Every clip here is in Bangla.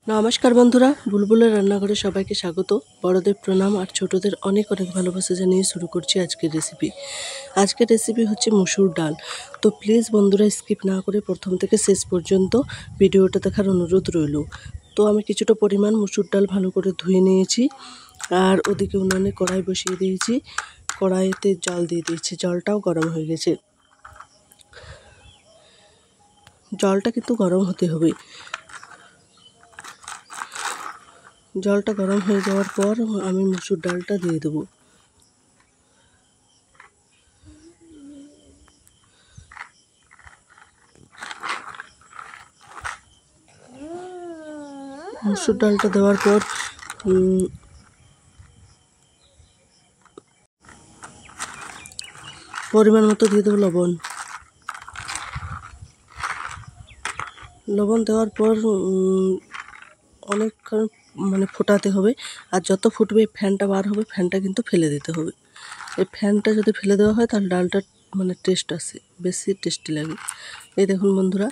নমস্কার বন্ধুরা, বুলবুলের রান্নাঘরে সবাইকে স্বাগত। বড়দের প্রণাম আর ছোটদের অনেক অনেক ভালোবাসা জানিয়ে শুরু করছি আজকের রেসিপি। আজকের রেসিপি হচ্ছে মসুর ডাল। তো প্লিজ বন্ধুরা স্কিপ না করে প্রথম থেকে শেষ পর্যন্ত ভিডিওটা দেখার অনুরোধ রইল। তো আমি কিছুটা পরিমাণ মসুর ডাল ভালো করে ধুয়ে নিয়েছি, আর ওদিকে উনানে কড়াই বসিয়ে দিয়েছি। কড়াইতে জল দিয়ে দিয়েছি, জলটাও গরম হয়ে গেছে। জলটা কিন্তু গরম হতে হবে। জলটা গরম হয়ে যাওয়ার পর আমি মসুর ডালটা দিয়ে দেবো। মসুর ডালটা দেওয়ার পর পরিমাণ মতো দিয়ে দেবো লবণ। লবণ দেওয়ার পর অনেকক্ষণ ফোটাতে হবে। আর যত ফুটবে ফ্যানটা বার হবে, ফ্যানটা কিন্তু ফেলে দিতে হবে। এই ফ্যানটা যদি ফেলে দেওয়া হয় তাহলে ডালটা টেস্ট আসে, বেশি টেস্টি লাগে। এই দেখুন বন্ধুরা,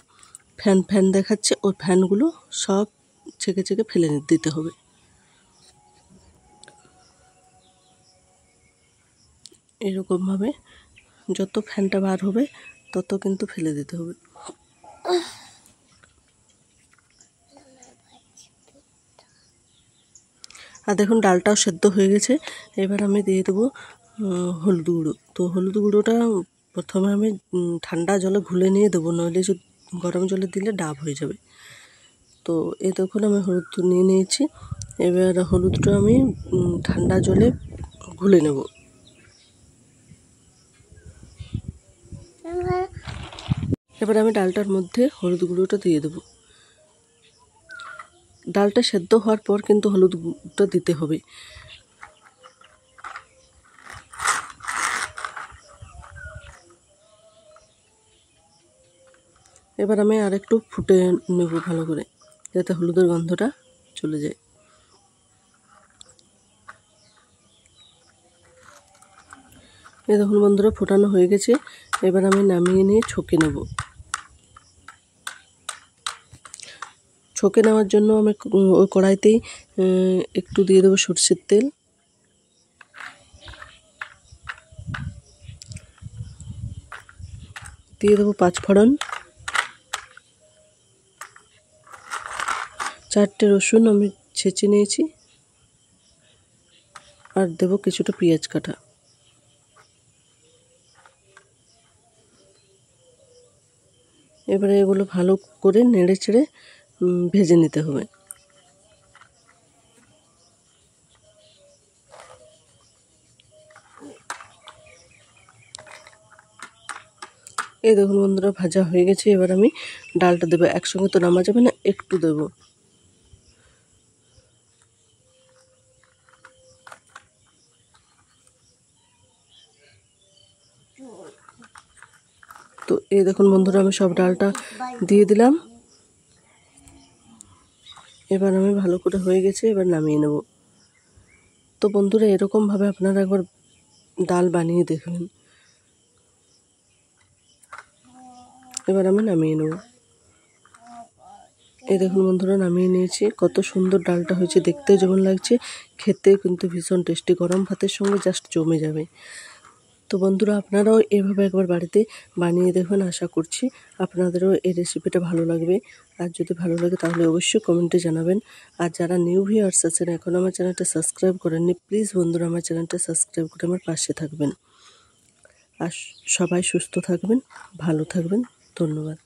ফ্যান দেখাচ্ছে, ওই ফ্যানগুলো সব ছেঁকে ছেঁকে ফেলে দিতে হবে। এরকমভাবে যত ফ্যানটা বার হবে তত কিন্তু ফেলে দিতে হবে। আর দেখুন ডালটাও সেদ্ধ হয়ে গেছে। এবার আমি দিয়ে দেবো হলুদ গুঁড়ো। তো হলুদ গুঁড়োটা প্রথমে আমি ঠান্ডা জলে ঘুলে নিয়ে দেবো, নইলে গরম জলে দিলে ডাব হয়ে যাবে। তো এই দেখুন আমি হলুদ নিয়ে নিয়েছি। এবার হলুদটা আমি ঠান্ডা জলে ঘুলে নেব। এবার আমি ডালটার মধ্যে হলুদ গুঁড়োটা দিয়ে দেবো। ডালটা সেদ্ধ হওয়ার পর কিন্তু হলুদ গুঁড়োটা দিতে হবে। এবার আমি আরেকটু ফুটে নেব ভালো করে, যাতে হলুদের গন্ধটা চলে যায়। এই দেখুন বন্ধুরা, ফোটানো হয়ে গেছে। এবার আমি নামিয়ে নিয়ে ছকে নেব। ছকে নেওয়ার জন্য আমি ওই কড়াইতেই একটু দিয়ে দেবো সরষের তেল। দিয়ে দেবো 5 ফোড়ন, 4টে রসুন আমি ছেঁচে নিয়েছি, আর দেবো কিছুটা পেঁয়াজ কাটা। এবারে এগুলো ভালো করে নেড়ে চেড়ে ভেজে নিতে হবে। এই দেখুন বন্ধুরা, ভাজা হয়ে গেছে। এবার আমি ডালটা দেবো। একসঙ্গে তো নামা যাবে না, একটু দেবো। তো এই দেখুন বন্ধুরা, আমি সব ডালটা দিয়ে দিলাম। এবার আমি ভালো করে হয়ে গেছে, এবার নামিয়ে নেব। তো বন্ধুরা, এরকমভাবে আপনারা একবার ডাল বানিয়ে দেখবেন। এবার আমি নামিয়ে নেব। এই দেখুন বন্ধুরা, নামিয়ে নিয়েছি। কত সুন্দর ডালটা হয়েছে, দেখতেও যেমন লাগছে, খেতেও কিন্তু ভীষণ টেস্টি। গরম ভাতের সঙ্গে জাস্ট জমে যাবে। তো বন্ধুরা, আপনারাও এভাবে একবার বাড়িতে বানিয়ে দেখবেন। আশা করছি আপনাদেরও এই রেসিপিটা ভালো লাগবে। আর যদি ভালো লাগে তাহলে অবশ্যই কমেন্টে জানাবেন। আর যারা নিউ ভিউয়ার্স আছেন, এখন আমার চ্যানেলটা সাবস্ক্রাইব করেননি, প্লিজ বন্ধুরা আমার চ্যানেলটা সাবস্ক্রাইব করে আমার পাশে থাকবেন। আর সবাই সুস্থ থাকবেন, ভালো থাকবেন। ধন্যবাদ।